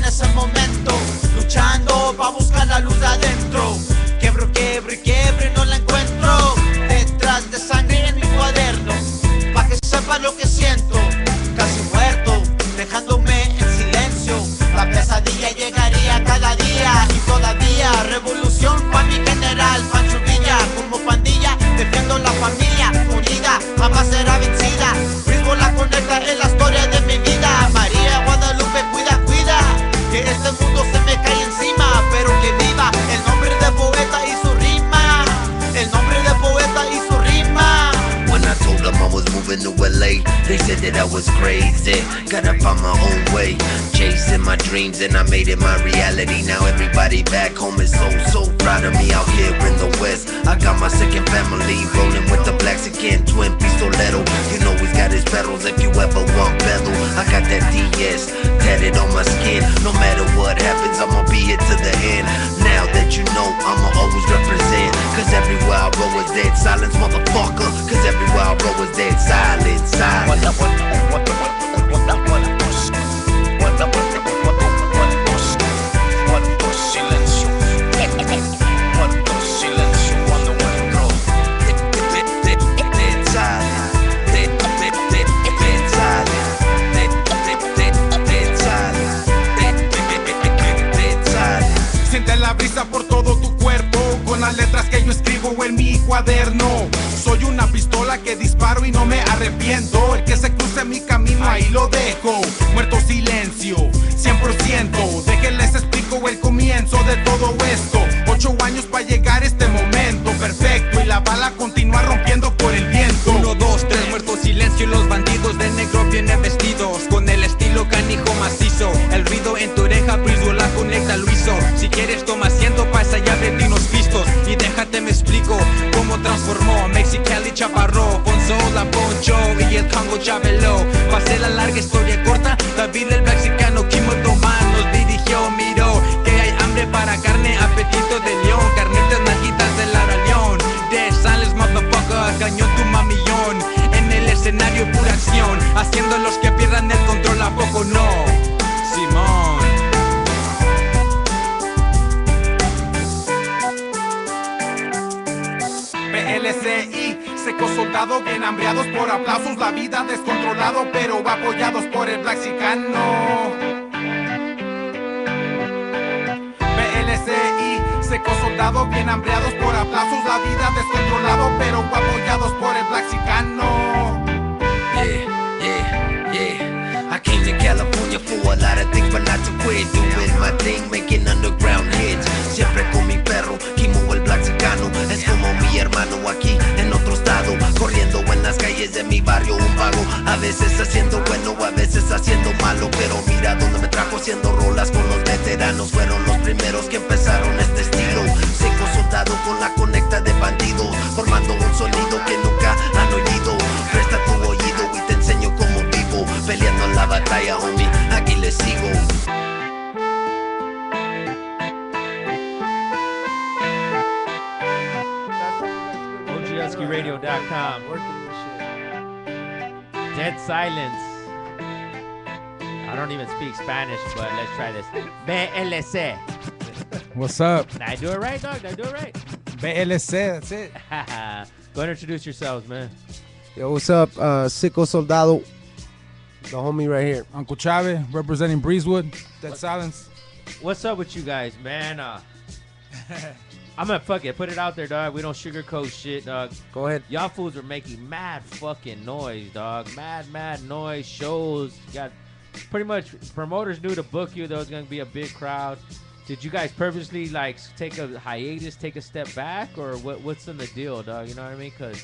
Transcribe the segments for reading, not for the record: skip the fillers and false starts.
ese momento, luchando pa' buscar la luz de adentro. Quiebro, quiebro y quiebro y no la encuentro. Detrás de sangre en mi cuaderno, pa' que sepa lo que siento. Casi muerto, dejándome en silencio. La pesadilla llegaría cada día y todavía revolución pa' mi general Pancho Villa. Como pandilla defiendo la familia unida, jamás será vencida. Breezewood la conecta en la historia de mi vida. María Guadalupe, cuida, cuida, que este mundo se me cae encima, pero que viva el nombre de poeta y su rima. El nombre de poeta y su rima. When I told them I was moving to LA, they said that I was crazy. Gotta find my own way, chasing my dreams and I made it my reality. Now everybody back home is so proud of me out here in the West. I got my second family rolling with the Blaxican twin Pistoletto. You know he's got his pedals if you ever want bezel. I got that DS tatted on my skin. No matter what happens, I'ma be here to the end. Now that you know, I'ma always represent. Cause everywhere I roll is dead silence, motherfucker. Cause everywhere I roll is dead silence, silence. Siente la brisa por todo tu cuerpo, con las letras que yo escribo en mi cuaderno. Soy una pistola que disparo y no me arrepiento. El que se cruce mi camino ahí lo dejo. Muerto silencio, 100%. Déjenles explico el comienzo de todo esto. 8 años para llegar a este momento perfecto, y la bala continúa rompiendo por el viento. 1, 2, 3, muerto silencio y los bandidos de negro vienen vestidos con el estilo canijo macizo. El ruido en tu oreja, Breezewood la conecta, lo hizo. Si quieres toma asiento pa' esa llave de unos pistos y déjate me explico cómo transformó Mexicali Chaparro, Fonso, la Poncho y el Congo Chabelo. Pasé la larga historia corta, David el Mexicano, Kimo Tomán nos dirigió. Miró que hay hambre para carne, apetito de león, carnitas, najitas del araleón. DEADSILENCE, motherfucker, cañón tu mamillón. En el escenario pura acción, haciendo los que pierdan el control, ¿a poco no? Simón. PLCI, Sicko, Soldado, bien hambriados por aplausos, la vida descontrolado, pero apoyados por el Blaxicano. PLCI, Sicko, Soldado, bien hambriados por aplausos, la vida descontrolado, pero apoyados por el Blaxicano. Yeah. I came to California for a lot of things, but not to quit. Doing my thing, making underground hits. Siempre con mi perro, Kimo el Blaxicano. Es como mi hermano aquí en otro estado, corriendo en las calles de mi barrio, un vago. A veces haciendo bueno, a veces haciendo malo, pero mira dónde me trajo, haciendo rolas con los veteranos. Fueron los primeros que empezaron este estilo. Sicko, Soldado con la conecta de bandidos, formando un sonido que nunca han oído. Presta tu oído y te enseño cómo vivo, peleando en la batalla, homie, aquí les sigo. Radio.com. Dead Silence. I don't even speak Spanish, but let's try this. BLC. What's up? Did I do it right, dog? Did I do it right? BLC, that's it. Go ahead and introduce yourselves, man. Yo, what's up? Sicko, Soldado, the homie right here. Uncle Chave, representing Breezewood, Dead Silence. What's up with you guys, man? I'm gonna fuck it, put it out there, dog. We don't sugarcoat shit, dog. Go ahead. Y'all fools are making mad fucking noise, dog. Mad noise, shows. You got pretty much promoters knew to book you. There was gonna be a big crowd. Did you guys purposely like take a hiatus, take a step back, or what's in the deal, dog? You know what I mean? Cause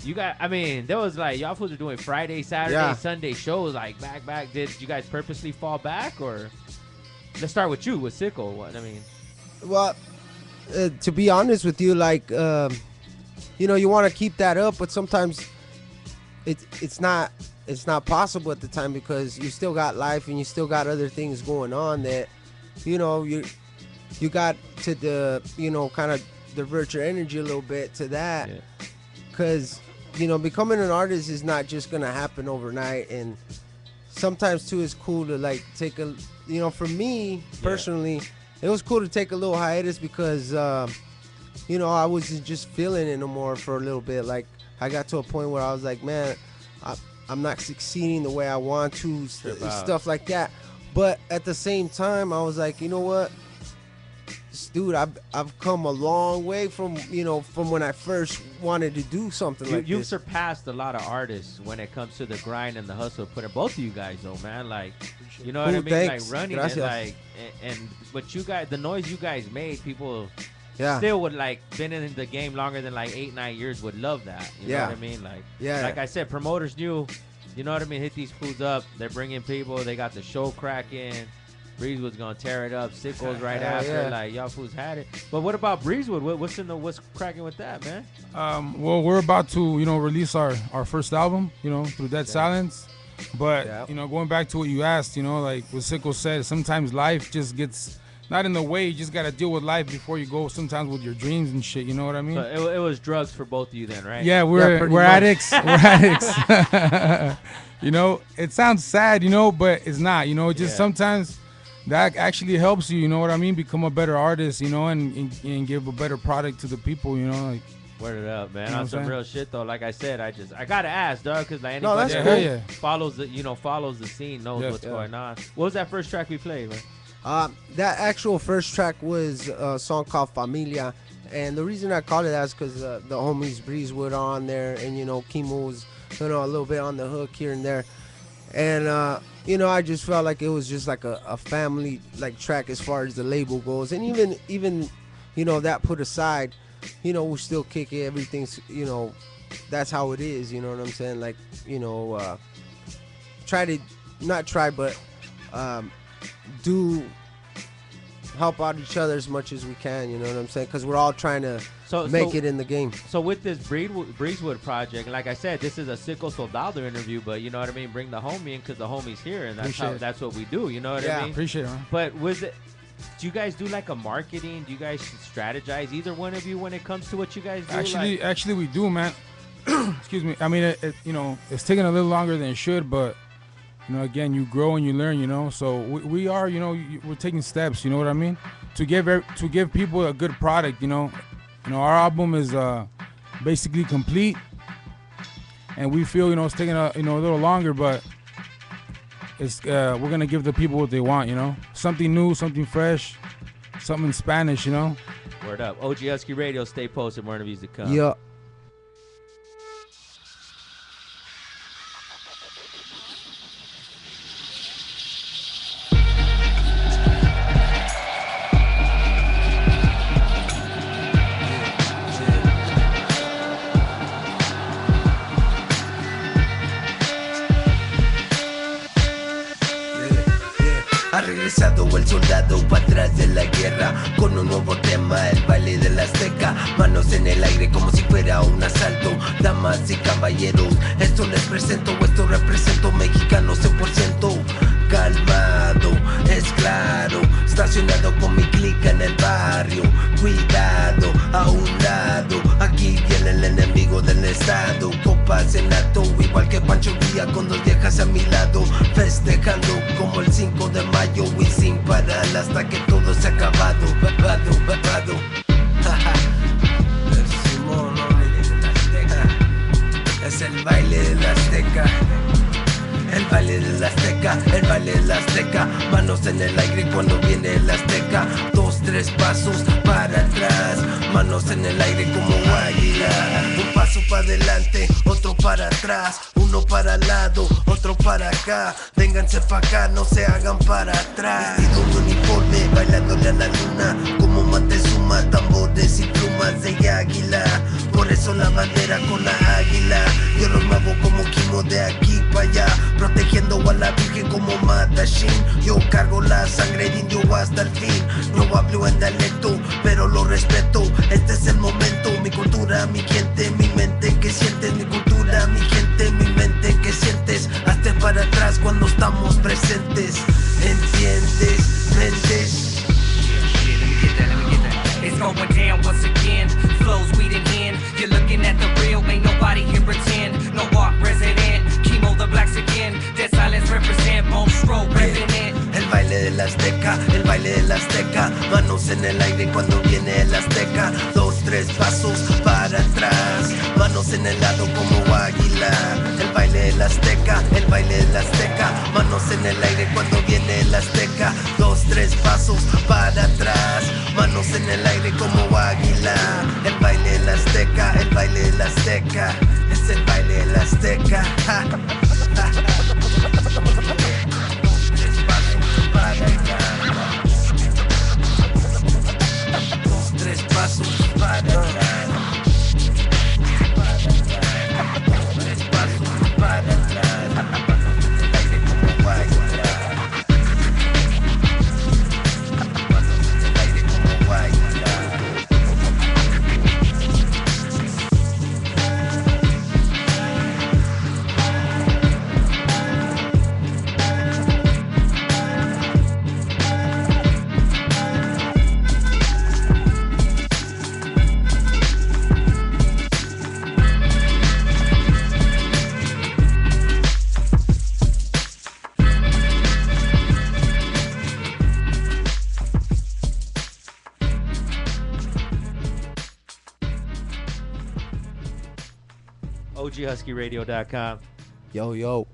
you got, I mean, there was like y'all fools are doing Friday, Saturday, Sunday shows like back. Did you guys purposely fall back, or let's start with you with Sicko? What I mean? Well, to be honest with you, like you know, you want to keep that up, but sometimes it's not possible at the time because you still got life and you still got other things going on that, you know, you got to kind of divert your energy a little bit to that, because you know, becoming an artist is not just gonna happen overnight. And sometimes too it's cool to like take a, you know, for me personally, it was cool to take a little hiatus because, you know, I wasn't just feeling it no more for a little bit. Like I got to a point where I was like, man, I'm not succeeding the way I want to, stuff like that. But at the same time, I was like, you know what, dude, I've come a long way from, you know, from when I first wanted to do something like You've this. surpassed a lot of artists when it comes to the grind and the hustle. Putting both of you guys, though, man, like, you know what I mean? Thanks. Like running Gracias. and like, and what you guys, the noise you guys made, people Yeah. still would like been in the game longer than like 8-9 years would love that. You know what I mean? Like, like I said, promoters knew, you know what I mean? Hit these foods up. They're bringing people. They got the show cracking. Breezewood's gonna tear it up. Sicko's right after. Like y'all fools had it. But what about Breezewood? What's cracking with that, man? Well, we're about to, you know, release our first album, you know, through Dead Silence. But you know, going back to what you asked, you know, like what Sicko said, sometimes life just gets not in the way. You just gotta deal with life before you go. Sometimes with your dreams and shit. You know what I mean? So it was drugs for both of you then, right? Yeah, we're addicts. We're addicts. You know, it sounds sad, you know, but it's not. You know, it just sometimes that actually helps you. You know what I mean? Become a better artist. You know, and give a better product to the people. You know, like. Word it up, man. You know On some real shit though. Like I said, I gotta ask, dog, because like anybody that follows the scene knows what's going on. What was that first track we played, man? That actual first track was a song called Familia, and the reason I called it that is because the homies Breezewood are on there, and you know Kimo was, you know, a little bit on the hook here and there, and you know, I just felt like it was just like a family like track as far as the label goes, and even you know, that put aside, you know, we still kick it. Everything's, you know, that's how it is. You know what I'm saying? Like, you know, do help out each other as much as we can. You know what I'm saying? Because we're all trying to make it in the game. So with this Breezewood project, like I said, this is a Sicko Soldado interview, but you know what I mean? Bring the homie in because the homie's here, and that's what we do. You know what I mean? Appreciate it, man. But do you guys do like a marketing? Do you guys strategize, either one of you, when it comes to what you guys do? Actually, we do, man. Excuse me. I mean, you know, it's taking a little longer than it should, but you know, again, you grow and you learn. You know, so we are, you know, we're taking steps. You know what I mean? To give people a good product. You know, our album is basically complete, and we feel, you know, it's taking a little longer, but. It's we're gonna give the people what they want, you know, something new, something fresh, something in Spanish, you know. Word up, OG Husky Radio. Stay posted. More interviews to come. Yeah. Ha regresado el soldado para atrás de la guerra con un nuevo tema, el baile de la Azteca. Manos en el aire como si fuera un asalto. Damas y caballeros, esto les presento, esto represento mexicano 100%. Calmado, es claro, estacionado con mi clica en el barrio. Cuidado, a un lado, aquí viene el enemigo del estado. Copas en alto, igual que Pancho Villa con 2 viejas a mi lado. Festejando como el 5 de mayo y sin parar hasta que todo se ha acabado. Babado. Es el baile de la Azteca. El baile de la Azteca, el baile de la Azteca. Manos en el aire cuando viene el Azteca. 2, 3 pasos para atrás. Manos en el aire como águila. Un paso para adelante, otro para atrás. Uno para al lado, otro para acá. Vénganse pa' acá, no se hagan para atrás. Vestido de uniforme, bailándole a la luna. Como Montezuma, tambores y plumas de águila. Por eso la bandera con la águila. Yo los muevo como Kimo de aquí para allá. Protegiendo a la virgen como Matashin. Yo cargo la sangre de indio hasta el fin. No hablo en dialecto, pero lo respeto. Este es el momento, mi cultura, mi gente, mi mente. ¿Qué sientes? Mi cultura, mi gente, mi mente. ¿Qué sientes? Hazte para atrás cuando estamos presentes. ¿Entiendes? ¿Mentes? It's going down once again. Flows we done in. You're looking at the real, ain't nobody here pretend. No walk resident. Chemo the blacks again. Dead silence represent. el baile de la azteca. Manos en el aire cuando viene el azteca. 2, 3 pasos para atrás, manos en el lado como águila. El baile de la azteca, el baile de la azteca. Manos en el aire cuando viene el azteca. 2, 3 pasos para atrás, manos en el aire como águila. El baile de la azteca, el baile de la azteca. Es el baile de la azteca. Tres pasos para atrás. 3 pasos para atrás. 3 pasos para atrás. El aire como águila. El aire como águila. OGHuskyRadio.com. Yo.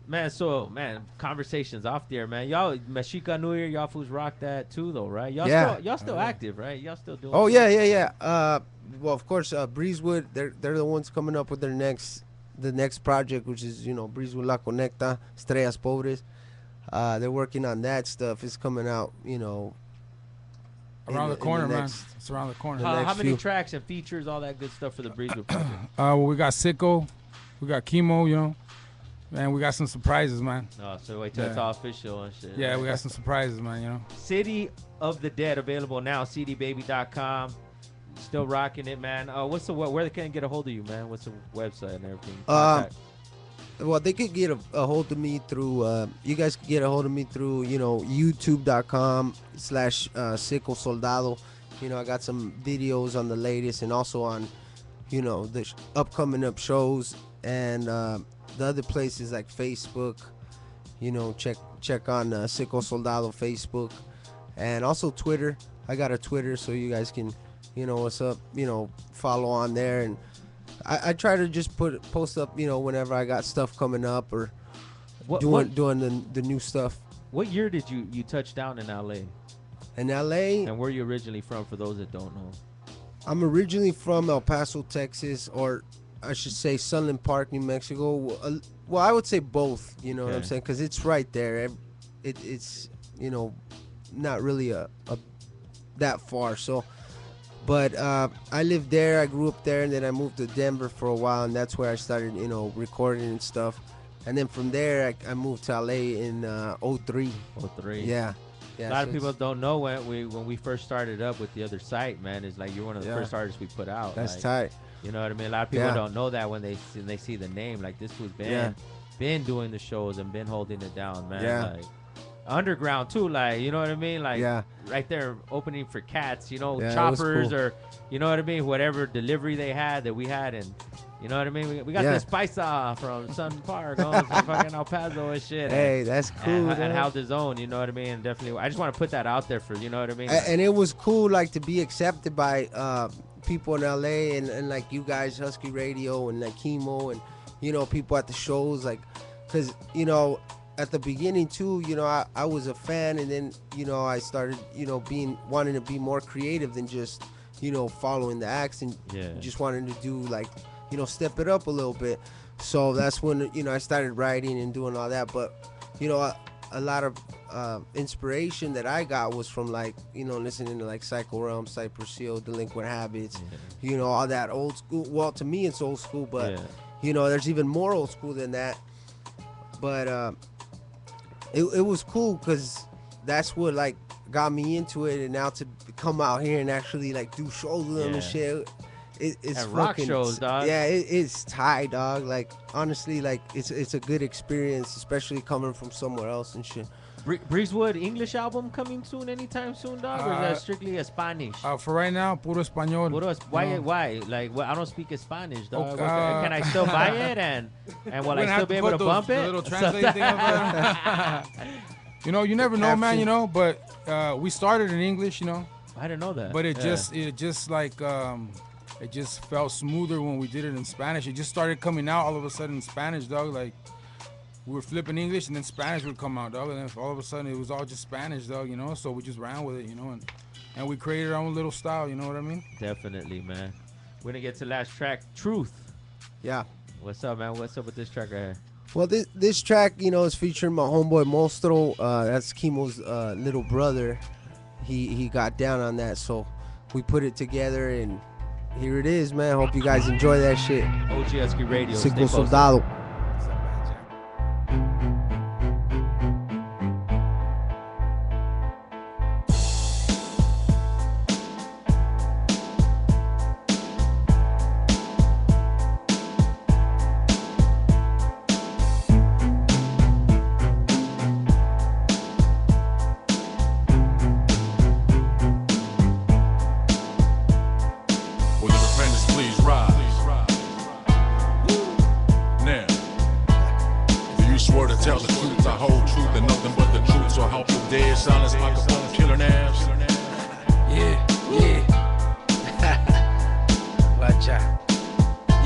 Man, so, conversations off there, man. Y'all, Mexica New Year, y'all fools rock that too, though, right? Y'all still active, right? Y'all still doing Oh, yeah. Well, of course, Breezewood, they're the ones coming up with the next project, which is, Breezewood La Conecta, Estrellas Pobres. They're working on that stuff. It's coming out, Around the corner, man. It's around the corner. How many tracks and features, all that good stuff for the Breezewood project? Well, we got Sicko, we got Chemo, and we got some surprises, man. Oh, so wait till it's all official and shit. Yeah, we got some surprises, man, City of the Dead available now, cdbaby.com. Still rocking it, man. Where they can get a hold of you, man? What's the website and everything? Well, they could get a hold of me through, you guys could get a hold of me through, youtube.com/Sicko Soldado. I got some videos on the latest and also on, the upcoming shows. And the other places like Facebook, check on Sicko Soldado Facebook. And also Twitter. I got a Twitter, so you guys can, what's up, follow on there. And I try to just post up, whenever I got stuff coming up or doing the new stuff. What year did you touch down in LA? In LA? And where are you originally from, for those that don't know? I'm originally from El Paso, Texas, or I should say Sunland Park, New Mexico. Well, I would say both, what I'm saying, because it's right there. It's, not really a that far, so... But I lived there, I grew up there, and then I moved to Denver for a while, and that's where I started, recording and stuff. And then from there, I moved to LA in 03. 03. Yeah. A lot of people don't know when we first started up with the other site, man. It's like you're one of the first artists we put out. That's tight. You know what I mean? A lot of people don't know that when they see the name. Like, this was been doing the shows and been holding it down, man. Yeah. Like, underground too, like, you know what I mean? Like, right there opening for cats, choppers, cool. Or you know what I mean, whatever delivery they had that we had. And you know what I mean, we got this paisa from Sun Park from fucking El Paso and shit. Hey, that's cool. And held his own, you know what I mean? Definitely, I just want to put that out there for, you know what I mean? And it was cool, like, to be accepted by people in LA and like you guys, Husky Radio, and like Chemo, and people at the shows, like, because at the beginning too, I was a fan, and then I started wanting to be more creative than just following the acts, and just wanting to do, like, step it up a little bit. So that's when I started writing and doing all that. But a lot of inspiration that I got was from, like, listening to like Psycho Realm, Cypress Hill, Delinquent Habits, all that old school. Well, to me it's old school, but there's even more old school than that. But it was cool because that's what, like, got me into it, and now to come out here and actually, like, do shows with them and shit, it's and rock fucking shows, dog. Yeah, it's tight, dog. Like, honestly, like, it's a good experience, especially coming from somewhere else and shit. Breezewood English album coming soon, anytime soon, dog? Or is that strictly a Spanish? For right now, puro español. Why? Like, I don't speak Spanish, dog. Can I still buy it? And will I still be able to bump it? The little translate thing of it. You never know, man. But we started in English, you know, I didn't know that. but it Yeah. it just felt smoother when we did it in Spanish. It just started coming out all of a sudden in Spanish, dog. Like we were flipping English and then Spanish would come out, dog. And then all of a sudden it was all just Spanish, dog. You know, so we just ran with it, you know, and we created our own little style. You know what I mean? Definitely, man. We're gonna get to the last track, Truth. Yeah. What's up, man? What's up with this track right here? Well, this track, you know, is featuring my homeboy Monstro. That's Chemo's little brother. He got down on that, so we put it together, and here it is, man. Hope you guys enjoy that shit. OGSQ Radio. Stay Sicko posted. Soldado. Will the defendants please rise? Now, do you swear to tell the truth, the whole truth, and nothing but the truth? So help the dead silence, microphone killer names. Yeah, yeah. Watch out.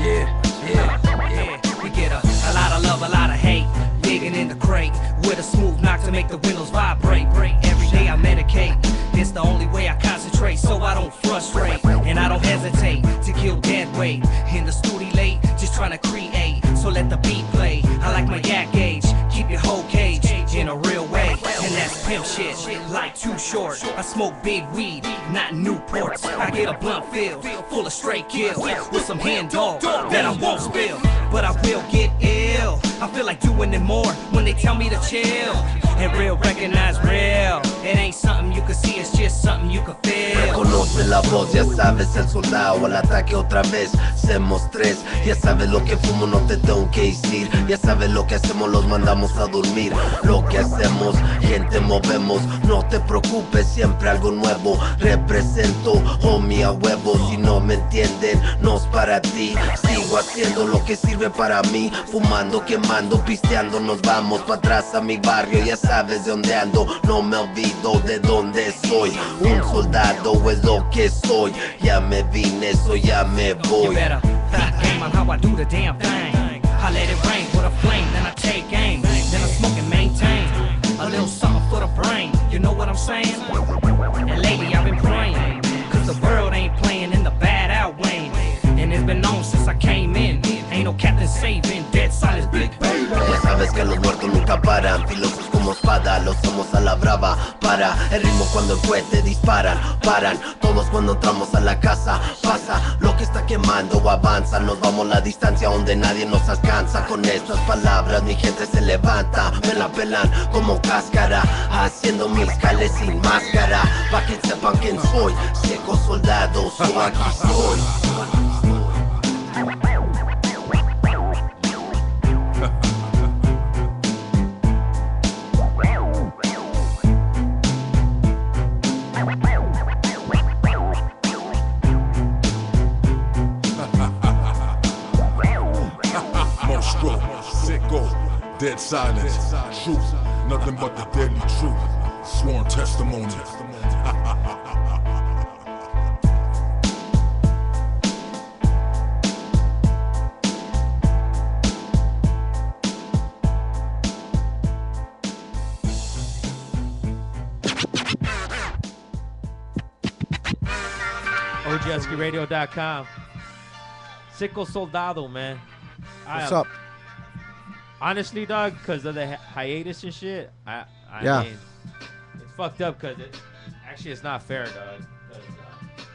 Yeah, yeah, yeah. We get a lot of love, a lot of hate. Digging in the crate with a smooth knock to make the windows vibrate. Every day I medicate. It's the only way I concentrate so I don't frustrate. And I don't hesitate to kill dead weight. In the studio late, just trying to create. So let the beat play. I like my yak gauge. Keep your whole cage in a real way. And that's pimp shit, like Too Short. I smoke big weed, not Newports. I get a blunt filled, full of straight kills. With some hand dog that I won't spill. But I will get ill. I feel like doing it more when they tell me to chill. And real recognize real. It ain't something you can see, it's just something you can feel. Reconoce la voz, ya sabes, el soldado al ataque otra vez. Somos tres, ya sabes lo que fumo, no te tengo que decir. Ya sabes lo que hacemos, los mandamos a dormir. Lo que hacemos, gente movemos. No te preocupes, siempre algo nuevo. Represento, homie, a huevo. Si no me entienden, no es para ti. Sigo haciendo lo que sirve para mí. Fumando, quemando, pisteando, nos vamos para atrás a mi barrio. Ya sabes de dónde ando, no me olvido de dónde soy. Un soldado es lo que soy. Ya me vine, so ya me You voy. better keep game on how I do the damn thing. I let it rain with a flame, then I take aim. Then I smoke and maintain a little something for the brain. You know what I'm saying? And lately I've been praying, cause the world ain't playing in the bad outwaying. And it's been on since I came in. Ain't no captain saving, dead silence, big baby. Ya sabes que los muertos nunca paran, filosos como espada, los somos a la brava. Para el ritmo cuando el cohete disparan, paran todos cuando entramos a la casa. Pasa lo que está quemando o avanza, nos vamos a la distancia donde nadie nos alcanza. Con estas palabras mi gente se levanta, me la pelan como cáscara, haciendo mis cales sin máscara. Pa' que sepan quién soy, Sicko Soldado, so aquí soy. Monstro, Sicko, dead silence, truth, nothing but the deadly truth, sworn testimony. OGSQRadio.com. Sicko Soldado, man. What's up? Honestly, dog, because of the hiatus and shit, I Yeah. mean, it's fucked up because it's not fair, dog. 'Cause,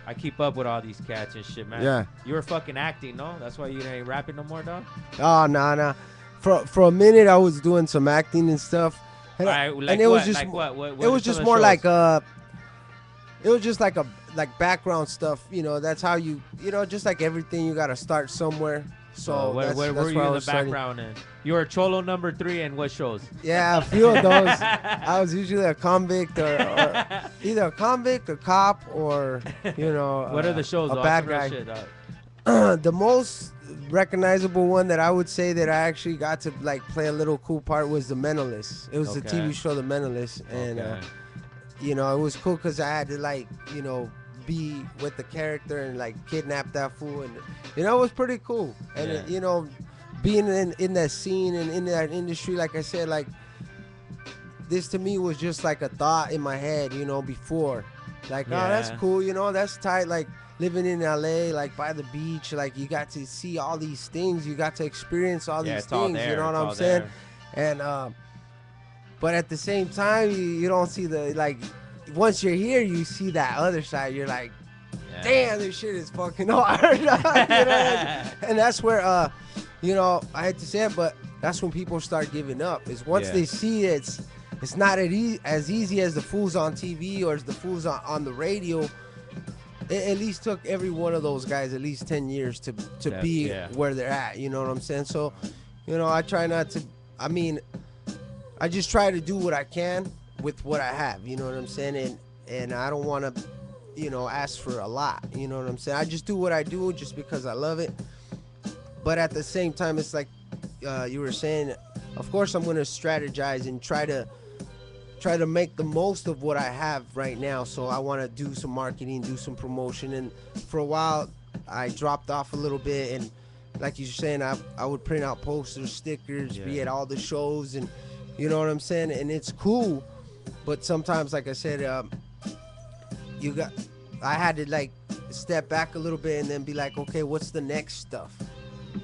I keep up with all these cats and shit, man. Yeah. You were fucking acting, no? That's why you ain't rapping no more, dog? Oh, nah. For a minute, I was doing some acting and stuff. And, Alright, like and it was what? just Like what? What it are was some just of the more shows? like it was just like background stuff, you know. That's how you know, just like everything, you gotta start somewhere. So where that's were where you I in the was starting. background in? You were Cholo number 3 in what shows? Yeah, a few of those. I was usually a convict or either a convict, a cop, or you know, What are the shows? a dog? bad Some real guy. shit, dog. The most recognizable one that I would say that I actually got to like play a little cool part was The Mentalist. It was the Okay. TV show The Mentalist, and Okay. you know, it was cool because I had to like, you know, be with the character and like kidnap that fool, and you know, it was pretty cool. And Yeah. you know, being in that scene and in that industry, like I said, like this to me was just like a thought in my head, you know, before, like, oh, that's Yeah. cool, you know, that's tight, like living in LA, like by the beach, like you got to see all these things, you got to experience all Yeah, these it's all things, there, you know what it's I'm all saying? there. And but at the same time, you don't see the, like, once you're here, you see that other side. You're like, Yeah. damn, this shit is fucking hard. You know? And that's where, you know, I hate to say it, but that's when people start giving up. Is once Yeah. they see it's not as easy as the fools on TV or as the fools on the radio. It at least took every one of those guys at least 10 years to Yeah, be yeah. where they're at. You know what I'm saying? So, you know, I try not to. I mean, I just try to do what I can with what I have, you know what I'm saying? And I don't want to, you know, ask for a lot, you know what I'm saying? I just do what I do just because I love it. But at the same time, it's like you were saying, of course I'm going to strategize and try to make the most of what I have right now. So I want to do some marketing, do some promotion. And for a while, I dropped off a little bit. And like you're saying, I would print out posters, stickers, be at all the shows, and you know what I'm saying? And it's cool, but sometimes, like I said, I had to like step back a little bit and then be like, okay, what's the next stuff?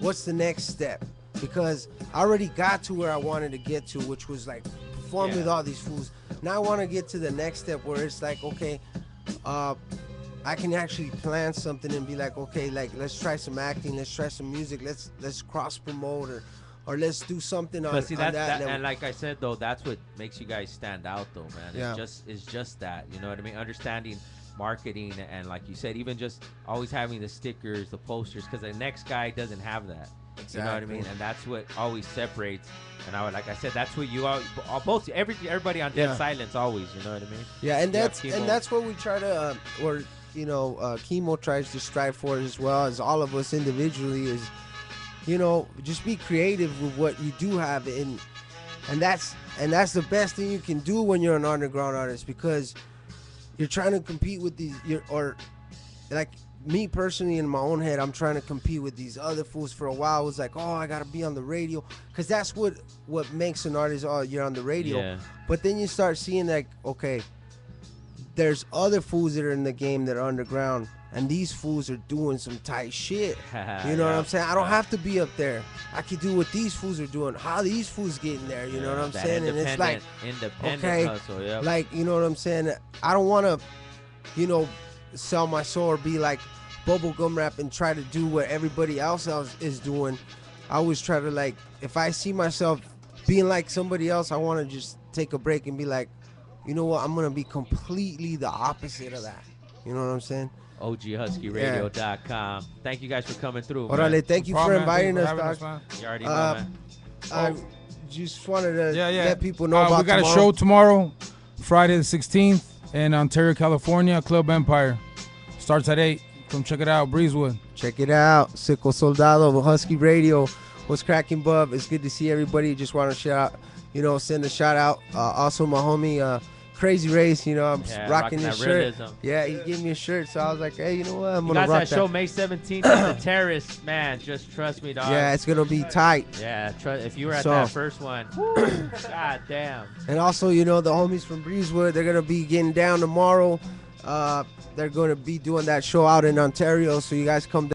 What's the next step? Because I already got to where I wanted to get to, which was like perform with all these fools. Now I want to get to the next step where it's like, okay, I can actually plan something and be like, okay, like let's try some acting, let's try some music, let's cross promote or let's do something on, But see, on that level. and like I said though, that's what makes you guys stand out though, man. Yeah. It's just that, you know what I mean? Understanding marketing and like you said, even just always having the stickers, the posters, because the next guy doesn't have that. You know what I mean? And that's what always separates. And I would, like I said, that's what you all both everybody on Dead Silence always. You know what I mean? Yeah, and You have that's Chemo. what we try to, or you know, Chemo tries to strive for as well as all of us individually is, you know, just be creative with what you do have, and that's the best thing you can do when you're an underground artist, because you're trying to compete with these, or like me personally in my own head, I'm trying to compete with these other fools. For a while, I was like, oh, I gotta be on the radio, because that's what makes an artist. Oh, you're on the radio. Yeah. But then you start seeing like, okay, there's other fools that are in the game that are underground, and these fools are doing some tight shit. You know what I'm saying? I don't have to be up there. I can do what these fools are doing. How these fools getting there? You know what I'm That saying? And it's like, independent okay, hustle, yeah. like, you know what I'm saying? I don't want to, you know, sell my soul or be like bubblegum rap and try to do what everybody else is doing. I always try to, like, if I see myself being like somebody else, I want to just take a break and be like, you know what? I'm going to be completely the opposite of that. You know what I'm saying? OGHuskyRadio.com. Thank you guys for coming through. Orale, Man. thank you for inviting us, dog. You already know, man. I just wanted to Yeah. let people know about we got tomorrow. a show tomorrow, Friday the 16th, in Ontario, California, Club Empire. Starts at 8. Come check it out, Breezewood. Check it out. Sicko Soldado, Husky Radio. What's cracking, bub? It's good to see everybody. Just want to shout out, you know, send a shout out. Also, my homie, Crazy Race, you know, I'm rocking his that shirt. realism. Yeah, he gave me a shirt, so I was like, hey, you know what? I'm You going to guys rock that show May 17th at the Terrace, man. Just trust me, dog. Yeah, it's going to be tight. Yeah, if you were at So- that first one, god damn. And also, you know, the homies from Breezewood, they're going to be getting down tomorrow. They're going to be doing that show out in Ontario, so you guys come down.